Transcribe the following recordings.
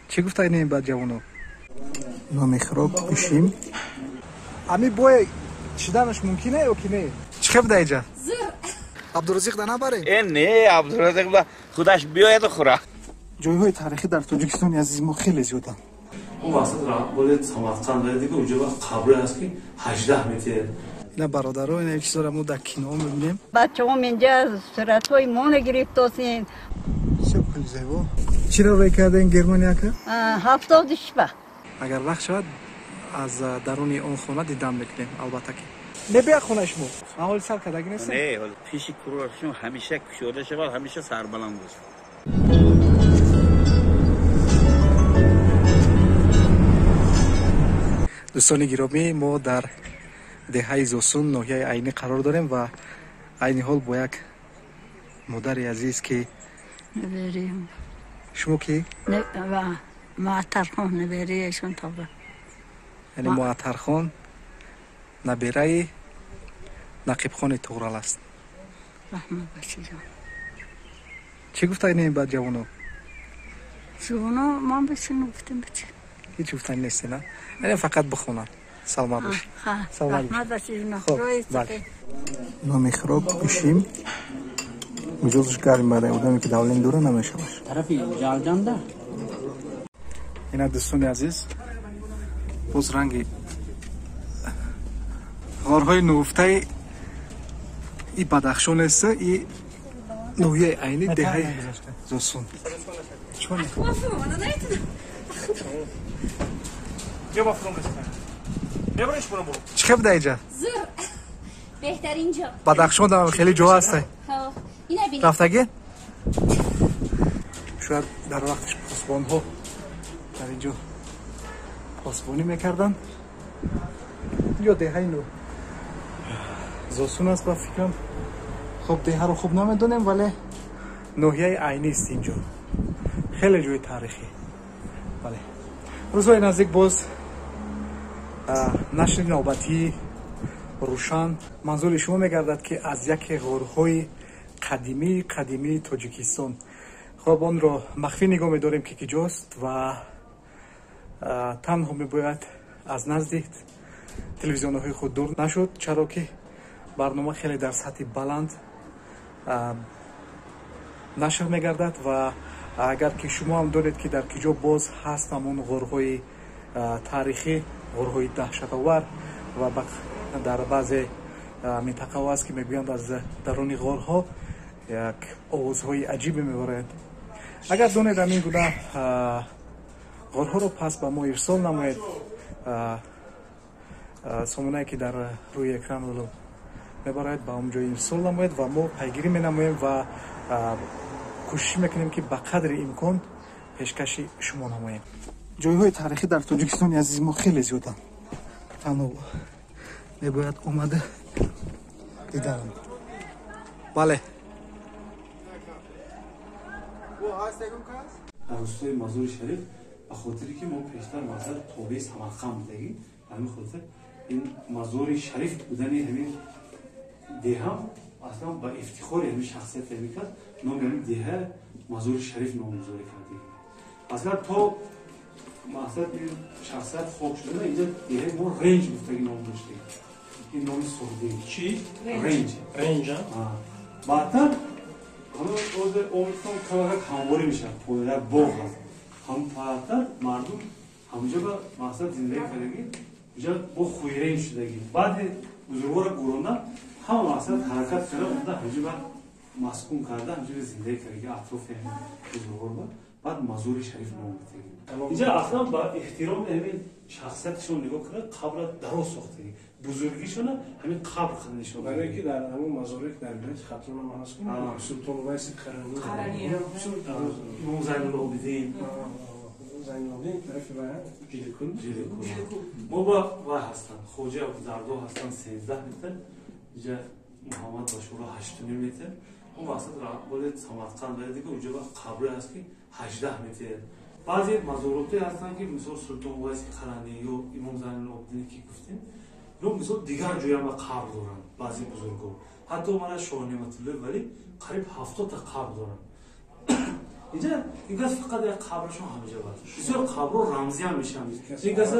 چی گفت این بعد جوانو نمیخراب بشیم امی بوی چیدنش ممکنه یا که نه چی خب دایجا عبدالرزاق دا نبره نه عبدالرزاق خودش بیاید و خوره جایهای تاریخی در تاجیکستان عزیز ما خیلی زیادن اون واسط را باید سمارقند داره دیگه اونجا قبر هست که 18 متر اینا برادرها اینا چیزا رو ما در کینو میبینیم بچه‌ها اینجا صورت‌های مون گرفتاسین سب خیلی زیبا چرا روی کردین گرمانیا که 70 شبه اگر وقت شد از درون اون خونه دیدم میکنیم البته که نبیا خونش مو اول سر کداگی نیست نه پیش کورشون همیشه کشوده شود همیشه سربلند بود دوستان گرامی ما در دهه زوسون ناحیه عینی قرار داریم و عین حال با یک مادر عزیز که نبریم شما کی نه و معطر خان نبریشون طبعا یعنی معطر خان نبره نقیب خان تورال است رحمت باشی جان چی گفت این بعد جوانو جوانو ما بچینو گفتیم بچه هیچ گفتن نیست نه یعنی فقط بخونن سلام باش سلام رحمت باشی جان بله نمیخراب بشیم مجازش گرم برای آدمی که دولین دوره نمیشه باشه طرفی جالجان ده اینا دوستان عزیز باز رنگی غارهای نوفته ای بدخشان است ای نوحیه عینی دهه زوسون چون بیا با فرام بسن ببرش برو چی خب دایجا زور بهترین جا بدخشان دارم خیلی جا هسته اینا ببین رفتگی شاید در وقتش پاسبان ها در اینجا پاسبانی میکردن یا دهه نو زوسون است با فکرم خب دهه رو خوب نمیدونیم ولی ناحیه عینی است اینجا خیلی جای تاریخی بله روزهای نزدیک باز نشر نوبتی روشن منظور شما میگردد که از یک غارهای قدیمی تاجیکستان خب آن را مخفی نگاه می‌داریم که کجاست و تنها میباید از نزدیک تلویزیون‌های خود دور نشد چرا که برنامه خیلی در سطح بلند نشر می‌گردد و اگر که شما هم دارید که در کجا باز هست همون غارهای تاریخی غارهای دهشت‌آور و در بعضی منطقه هست که میگویند از درون غارها یک آوازهای عجیبی میبرد اگر دونید همین گونه غارها رو پس به ما ارسال نمایید سامانه‌ای که در روی اکران رو میبرد به اونجا ارسال نمایید و ما پیگیری مینماییم و کوشش میکنیم که به قدر امکان پیشکش شما نماییم جایهای تاریخی در تاجیکستان عزیز ما خیلی زیادن تنها میباید اومده دیدن بله در روستای مزار شریف به خاطری که ما پیشتر مزار تابع سمرقند بودیم همین خاطر این مزار شریف بودن همین ده هم اصلا با افتخار همین شخصیت میکرد نام همین ده مزار شریف نامگذاری کردیم اصلا تا مقصد این شخصیت خواب شده اینجا ده ما رنج گفتگی نام داشتیم این نام سردی چی؟ رنج بعدتر همه روز اومدستان کلاغک همواری میشن پویلر باغ هست هم بعدتر مردم همونجا به مقصد زندگی کردگی اینجا با خویرنج شدگی بعد بزرگوار گرونا همه مقصد حرکت کرده اونده همونجا به مسکون کرده همونجا به زندگی کردگی اطراف بزرگوار با بعد مزار شریف نام بودگی اینجا اصلا با احترام همین شخصیتشون نگاه کرده قبر درست ساختگی بزرگیشون همین قبر خندشون برای که در همون مزارک در بیت خطرون هم هست کنم سلطان ویس قرنی امام زین العابدین طرف باید جیلکون ما با هستن خوجه ابوذردو هستن 13 متر اینجا محمد باشور 8 متر اون وسط باید سمرقند داره دیگه اونجا با قبر هست که 18 متر بعضی مزاراتی هستن که مثل سلطان ویس قرنی یا امام زین العابدین که گفتیم رو مثل دیگر جایی هم قبر دارن بعضی بزرگا حتی من شاه نعمت الله ولی قریب 70 تا قبر دارن اینجا این گاز فقط یک قبرشون همینجا بود بسیار قبر رمزی هم میشن این گاز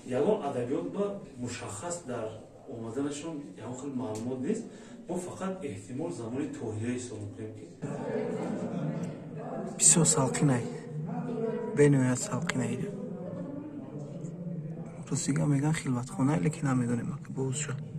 یگان ادبیات با مشخص در اومدنشون یگان خیلی معلومات نیست ما فقط احتمال زمان توهیه حساب میکنیم که بسیار سالقینه بنویت سالقینه روسیگا میگن خلوت خونه لیکن نمیدونیم که بوز شد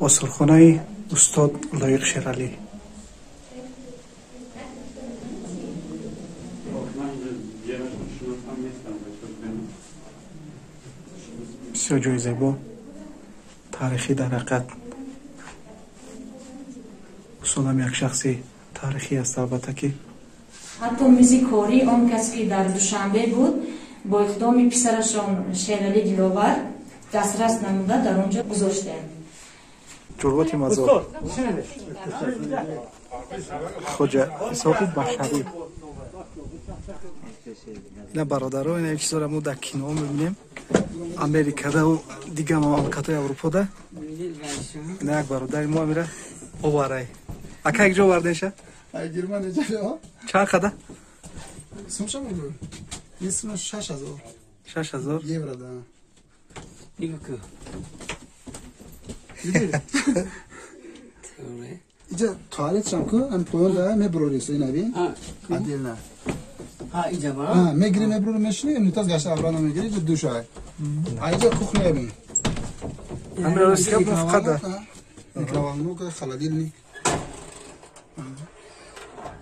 آثارخانه استاد لایق شیرعلی بسیار جای زیبا تاریخی در حقیقت اصولا یک شخصی تاریخی است البته که حتی موزیکاری آن کسی که در دوشنبه بود با اقدام پسرشان شیرعلی دلاور دسترس نموده در اونجا گذاشتند. جربات مزار خوجا حسابی بشری اینا برادرها اینا یک چیزا رو در کینو میبینیم امریکادا و دیگه مملکت‌های اروپادا اینا یک برادر ما میره اواره اکا یک جا وردنشه گرمان اینجا چند خدا اسمش میگه اسمش 6000 یه برادر دیگه که اینجا توالت شم که ام پویان ده میبروریست این ابی عدیل نه اینجا با میگیری میبرور میشنی نیتاز گشت ابرانا میگیری جو دوشای اینجا کوخ نبی همه راستی که فقط روانو که خلادیل نی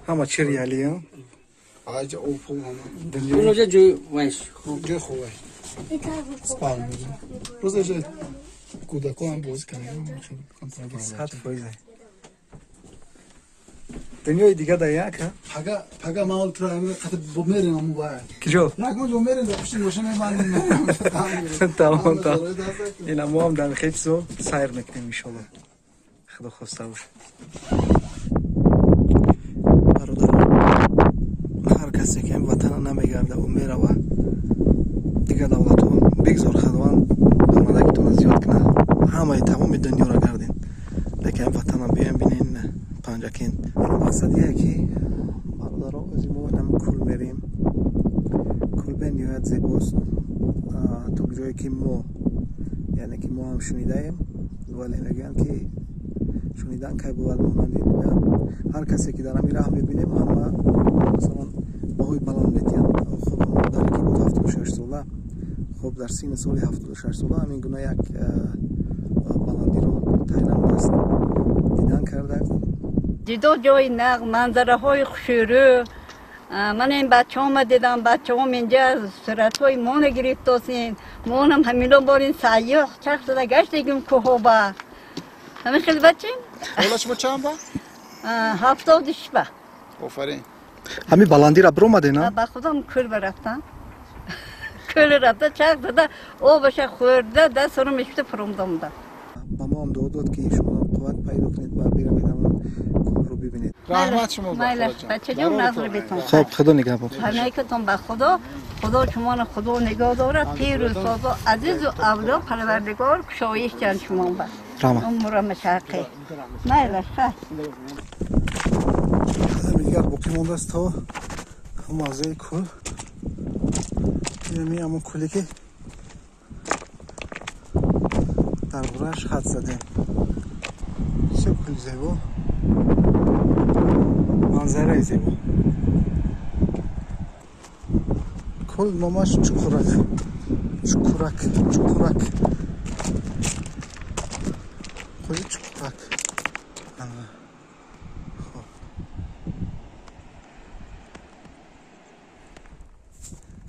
همه چریالی ها اینجا اوپو هم اونجا جو وایش جو خوبه سپال میگه روزش کودکو هم بازی کنه 100% دنیای دیگه دایا که پگا ما اولترا همه قطع بمیریم هم باید کجا؟ نکنم بمیریم در پشتی روشن میبندیم تمام این ما هم در خیلی سو سیر میکنیم انشالله خدا خواسته باشه برادر هر کسی که این وطن نمیگرده و میره و دیگه دولت ها بگذار خدوان برمدگیتون زیاد کنه همه تمام دنیا را گردین لیکن این وطن هم بیایم بینین پنجکین مقصد یه که برادر ها از ما نمی کل میریم کل به نیایت زیباست تو جایی که ما یعنی که ما هم شنیدهیم ولی میگن که شنیدن که باید مانندی میگن هر کسی که در همین راه ببینیم همه مثلا باهای بلند میتین خب در که بود 76 ساله خب در سین سال 76 ساله همین گونه یک بلندی رو تایلند است دیدن کرده دیدو جای نق منظره های خوشیرو من این بچه ها دیدم بچه هم اینجا صورت های مون گرفت داشتین مون هم همینا بارین سیاه چرخ داده گشت دیگم که با همین خیلی بچین حالا شما چند با؟ 70 شبه آفرین همین بلندی را برآمده نه؟ با خودم کل برفتم کل رفته چرخ داده او بشه خورده دست رو میشته پرومدم ده با ما هم داد که شما قوت پیدا کنید و بیروید کل رو ببینید رحمت شما با خدا بچه جون نظر بیتون خب خدا نگهبان همه که تون به خدا شما رو خدا نگاه داره پیر و سازا عزیز و اولا پروردگار کشایش جان شما با عمر مشاقی میله خیلی دیگر باقی مونده است تا موضوع کل اینمی همون کلی که در برش حد زدیم چه کلی زیبا منظره زیبا کل نامش چکورک کلی چکورک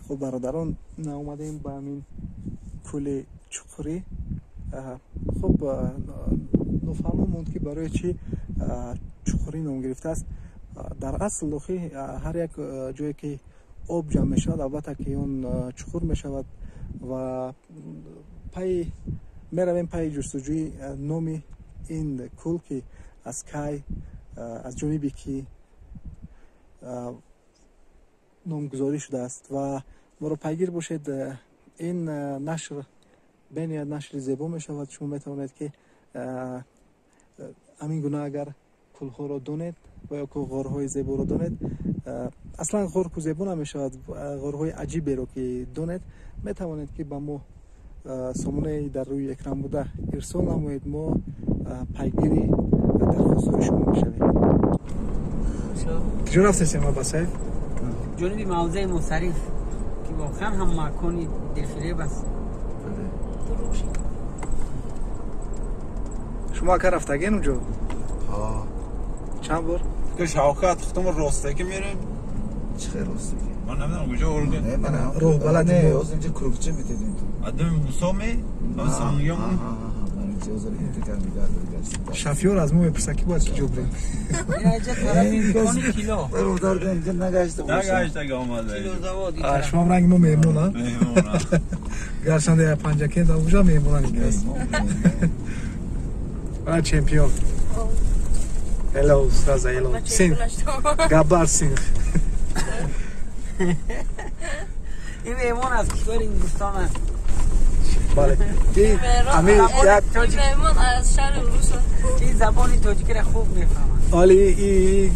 خب برادران اومدیم با همین کل چقوری خب нофаҳмо монд ки барои чӣ чуқурӣ ном гирифтааст. дар асл лохӣ ҳар як ҷое ки об ҷамъ мешавад албатта ки он чуқур мешавад ва меравем паи ҷустуҷӯи номи ин кӯл ки аз кай аз ҷониби ки номгузорӣ шудааст ва моро пайгир бошед. ин нашр бениҳоят нашри зебо мешавад. шумо метавонед ки ҳамин гуна агар кӯлҳоро донед ва ё ко ғорҳои зеборо донед, аслан ғор ку зебо намешавад, ғорҳои аҷиберо ки донед метавонед ки ба мо сомонаи дар рӯи экран буда ирсол намоед. мо пайгири дархостҳои шумо мешавем. киҷо рафтем сема басаев ҷониби мавзеи мусарриф ки воқеан ҳам макони дилфиреб аст. шумо ака рафтаген унҷо? чанд бор? шавкат хутум ростаги мерем. چه خیر راستی؟ من نمیدونم کجا اورگن. نه من راه بلد نه نیست. از اینجا کروکچه میتونیم تو. آدم موسومی؟ من سانگیام. من اینجا از اینجا کم می‌گردم می‌گردم. شافیور از مو میپرسه کی باید کجا بریم؟ اینجا طرفی کنی کیلو. برو دار اینجا نگشته باشم. نگاشته که آمده. کیلو دوادی. شما رنگ ما میمونه. میمونه. گرچند پنجاکین تا اونجا میمونه نیست. آ چمپیون. Hello, Straza, hello. Sing. Gabar sing. این میمون از کشور هندوستان است. بله. این همین یک میمون از شهر روس. این زبان تاجیکی را خوب میفهمند. حالی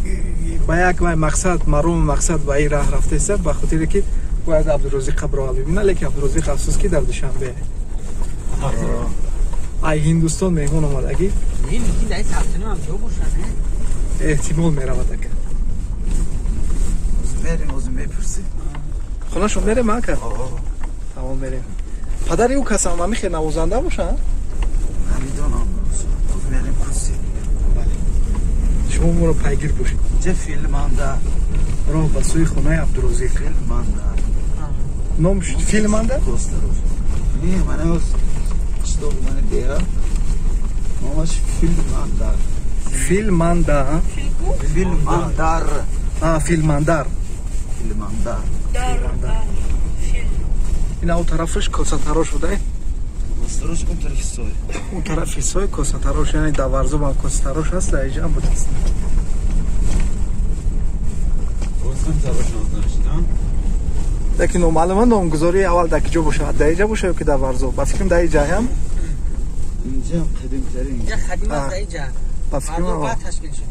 با یک مقصد معروف مقصد با این راه رفته است به خاطر که باید عبدالرزاق قبر رو ببینه، لیکن عبدالرزاق افسوس که در دوشنبه ای هندوستان میمون آمدگی این میگی در این سفتنه هم جو باشن احتمال میرود اگر بریم از میپرسیم. خونه شما بریم ها که؟ تمام بریم. پدری او کسی هم میخواه نوازنده باشه؟ نمیدونم بریم پرسیم. شما ما رو پیگیر باشید. چه فیلم انده؟ راه به سوی خونه عبدالرزاق. فیلم انده. نام فیلم انده؟ کوستروف. نه من از چطور من دیگه نامش فیلم انده. فیلماندار. فیلماندار. فیلماندار. فیلماندار. این اون طرفش کاساتراش بوده؟ کاساتراش اون طرف سوی. اون طرف سوی کاساتراش یعنی داورزو با کاساتراش هست اینجا هم بوده است. اوسم زبانش نشدم. لیکن معلومه نامگذاری اول در کجا باشه؟ در اینجا باشه که داورزو؟ با فکرم در اینجا هم؟ اینجا قدیم ترین. اینجا قدیم است در اینجا. مردم بعد تشکیل شد.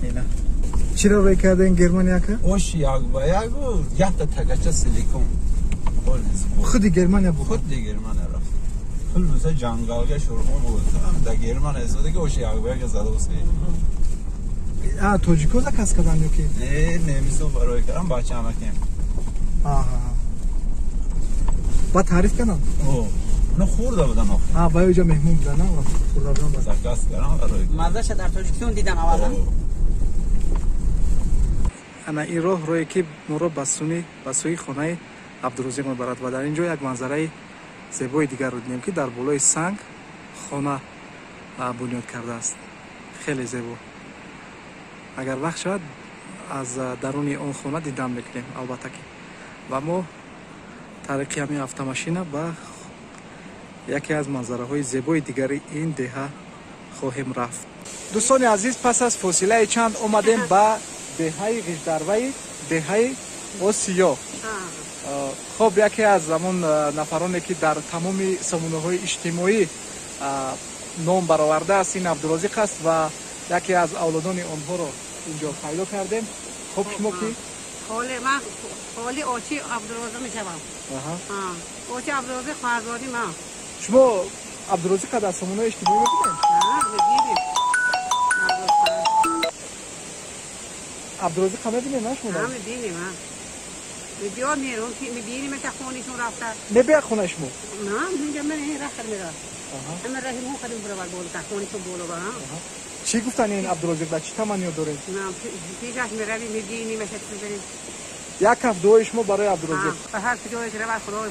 اینا چرا روی کردن گرمانیا که؟ اوش یاگو یاتا تاگچا سیلیکون. خودی گرمانیا بود. خودی گرمانیا رفت. خیلی مثلا جنگالگه شورما بود. در گرمان استفاده که اوش یاگو که زده بود. توجیکوزا کس کردن یا که؟ نه نمیسو برای کردم بچه همه کم. با تعریف کنم؟ نه خورده بودن آخه. با اینجا مهمون بودن نه؟ خورده بودن بودن. زکاس کردم برای مزهش در تاجیکستان دیدم اولا. انا این راه روی که مرا بسوی خانه عبدالرزاق میبرد و در اینجا یک منظره زیبای دیگر رو دیدیم که در بالای سنگ خانه بنیاد کرده است. خیلی زیبا. اگر وقت شد از درون اون خانه دیدن میکنیم البته که و ما طریقی همین автомашина با یکی از منظره های زیبای دیگری این دهه خواهیم رفت. دوستان عزیز پس از فاصله چند اومدیم با دهه گشتروی دهه آسیا. خب یکی از همون نفرانی که در تمام سامانه های اجتماعی نام برآورده است این عبدالرزاق است و یکی از اولادان آنها رو اینجا پیدا کردیم. خب شما کی؟ خالی آچی عبدالرزاق میشوم. آچی عبدالرزاق خواهرزادی من. شما عبدالرزاق در سامانه اجتماعی می‌بینید؟ می‌بینید. عبدالرزاق می‌بینید نه شما؟ می‌بینیم من. بیا میرون که می‌بینیم که خونه‌شون رفته. نبیا خونه شما؟ نه اینجا من این راه میرم. اما راهی مو خریم برای بالا تا خونه‌شون بالا با. چی گفتن این عبدالرزاق چی تمنی دارید؟ نه پیشش می‌روی می‌بینیم مثلا بریم. یک هفته دوی شما برای عبدالرزاق به هر کجای که رود خدا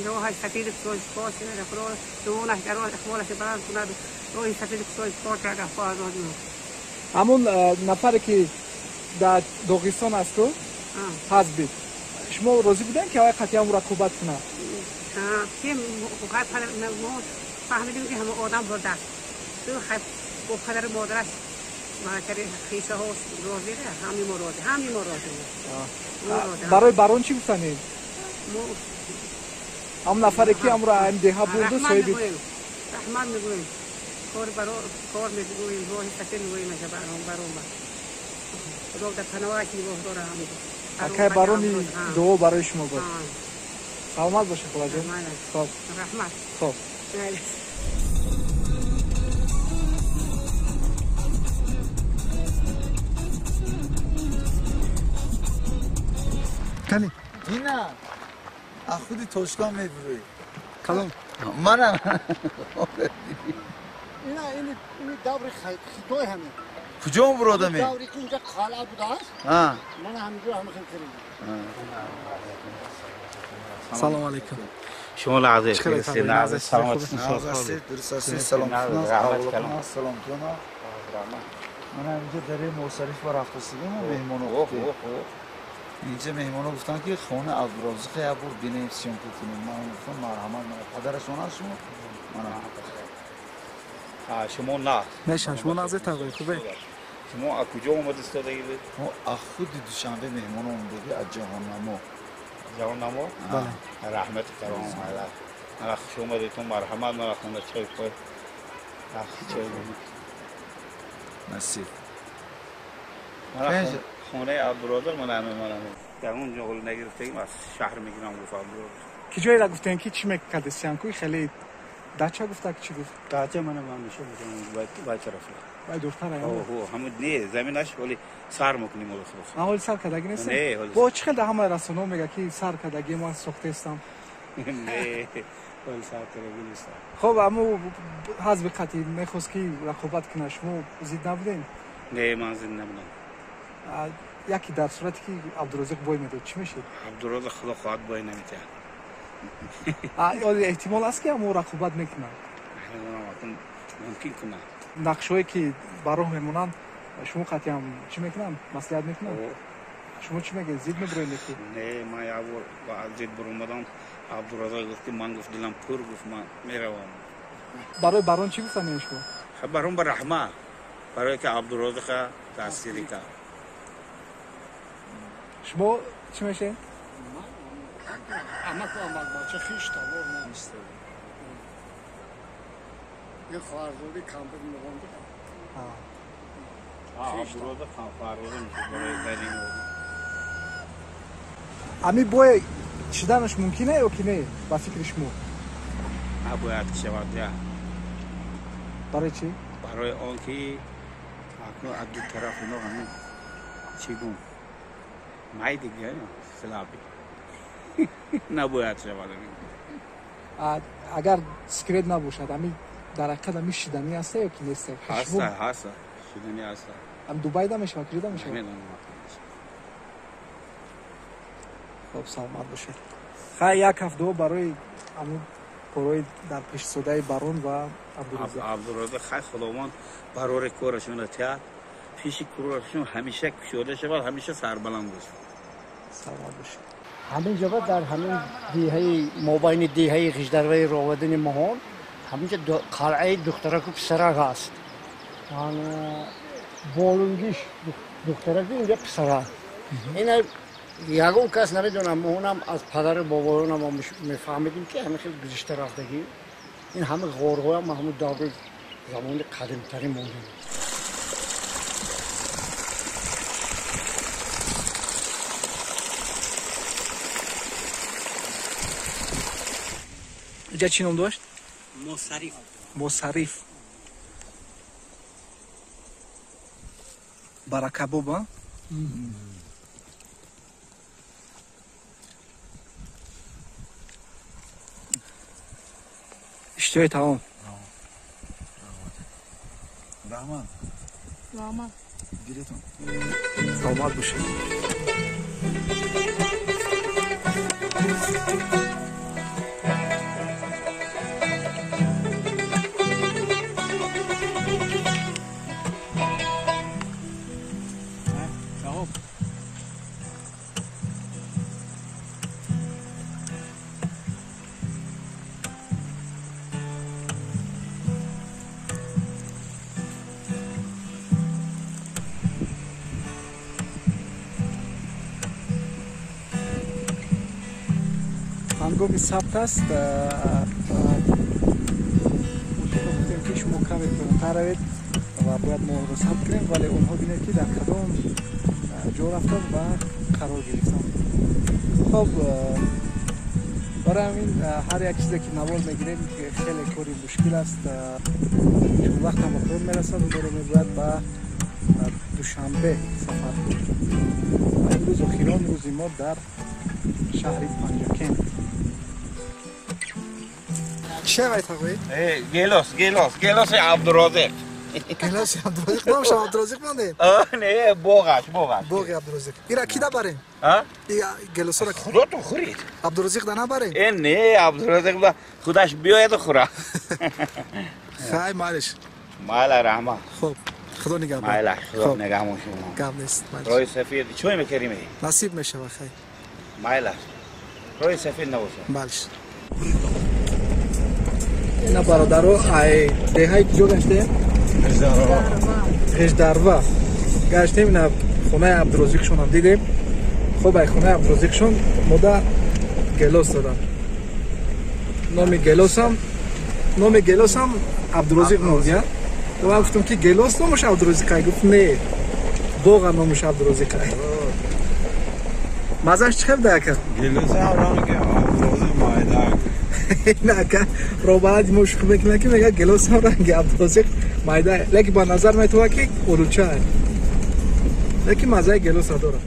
روح سفید سوی پاس کنه خدا دونش درون اخبارش برند کند روح سفید سوی پاس کرده فاز آدم همون نفری که در داغستان است تو هست بید شما راضی بودن که آقای قطعی را رقابت کنه که مقابل ما فهمیدیم که همه آدم برده تو خیلی با پدر مادرش مادر خیسه ها راضی ده همین ما راضی برای بران چی گفتنید؟ هم نفره که امرو این دیها برده صاحبی رحمان میگویم کار میگویم روحی سفید میگویم که برام رو در پنواهی داره همین اکای برانی دو برای شما بود سلامت باشه خدا جان خب رحمت خب کنی اینا خودی توشکان میبروی کلام منم اینا این دور خیتوی همه کجا برادم این؟ دوری که اینجا خاله بوده است من همینجور همه خیلی کردیم سلام علیکم شما لحظه خیلی نازه سلامت نازه درستی سلام کنم سلام کنم من اینجا در موصریف و رفت رسیدم و مهمانو گفتم اینجا مهمانو گفتن که خونه عبدالرزاق یه بار بینیم سیمپو کنیم من گفتم مرحمت من پدرشون هست شما نه نشان شما نازه تقوی خوبه شما از کجا اومد استادگی؟ ما از خود دوشنبه مهمان اومدگی از جهاننما. جهاننما؟ بله. رحمت کرام الله. من شما دیدم مرحمت من خونه چای پای. چای نصیب. من خونه عبدالرزاق من در اون جنگل نگرفتیم از شهر میگیرم گفتم کی جایی را گفتن که چی میکرد سیانکوی خیلی داچا گفته که چی گفت؟ داچا من میشه بودم با طرف وای دختر اوه همون نه زمینش ولی سر میکنیم ولی خلاص اول سر کداگی نیست نه با چه خیلی همه رسانه میگه که سر کداگی ما سوخته استم نه ولی سر کداگی نیست خب اما حزب قطعی میخواست که رقابت کنه شما زید نبودین نه من زید نبودم یکی در صورتی که عبدالرزاق بای میداد چی میشه عبدالرزاق خدا خواهد بای نمیده احتمال است که امو رقابت میکنه ممکن کنه نقشهایی که براه میمونن شما قطعی هم چی میکنن؟ مصلحت میکنن؟ شما چی میگه؟ زید میبروین یکی؟ نه من یه بار با زید برومدم عبدالرزاق گفت من گفت دلم پر گفت من میروم برای بران چی گفتن شما؟ برام با رحمه برای که عبدالرزاق تأثیری کرد شما چی میشه؟ اما که آمد باچه خیش تابور نیست یه خواهرزادی کمبر مغانده عبدالرزاق خواهرزاده میشه برای دلیل امی بای شدنش ممکنه یا که نه با فکر شما؟ باید که شود یا برای چی؟ برای آن که اکنون از دو طرف اینا همین چی گون مای دیگه سلابی نباید شود اگر سکرت نباشد امی در حقیقت امی شدنی هسته یا که نیسته؟ هسته شدنی هسته ام دوبای دا میشه و کجا دا میشه؟ خب سلامت باشه خیلی یک هفته برای امو کارهای در پیش سوده برون و عبدالرزاق خیلی خداوند برای کارشون اتیاد پیش کارشون همیشه کشوده شود همیشه سربلند باشه سلامت باشه همین جا در همین دیهی مابین دیهی خیشدروی راودن مهان همینجا قلعه دخترک و پسرک هست بالونگیش دخترک اینجا پسرک این یکون کس نمیدونم اونم از پدر بابایونم ما میفهمیدیم که همه خیلی گذشته رفتگی این همه غارهای هم همون داغ زمان قدیمتری مونده اینجا چی نام داشت؟ مصریف مصریف برای کباب ها؟ اشتهای تمام رحمان رحمان گیرتون سلامت باشه ҳангоми сабт аст. гуфтем ки шумо каме биртар равед ва бояд моҳро сабт кунем, вале онҳо бинед ки дар кадом ҷо рафтам ва қарор гирифтам. хоб барои ҳамин ҳар як чизе ки навол мегирем хеле кори мушкил аст, чун вақтам ба пойон мерасад, доро мебояд ба душанбе сафар кунем. имрӯз охирон рӯзи мо дар шаҳри Панҷакен. چه وقت تقوی؟ گلوس عبدالرازق. گلوس عبدالرازق نامش عبدالرازق مانده؟ نه بوغش. بوغ عبدالرازق. ایرا کی دا بریم؟ گلوس را خدا تو خورید. عبدالرازق دا نبریم؟ نه عبدالرازق با خودش بیاید و خوره. خیلی مالش. مال رحمه. خب خدا نگهدار. مال خدا نگهدار شما. گم نیست. روی سفید چوی میکردیم؟ نصیب میشه بخیر. مال روی سفید نباشه. مالش. اینا برادرها دههای کجا گشته؟ هجدروا گشتیم. اینا خونه عبدالرازقشون هم دیدیم. خب ای خونه عبدالرازقشون مده گلوس دادن. نام گلوس هم عبدالرازق نوردیم. تو گفتم که گلوس نامش عبدالرازق گفت نه باغ نامش عبدالرازق. مزهش چه خیلی کرد؟ گلوس هم رانگه عبدالرازق مایده نه که روبرت مشک میکنه که میگه گلوس هم رنگ عبدالرازق مایده، لیکن با نظر میتونه که اولوچه است، لیکن مزه گلوس داره.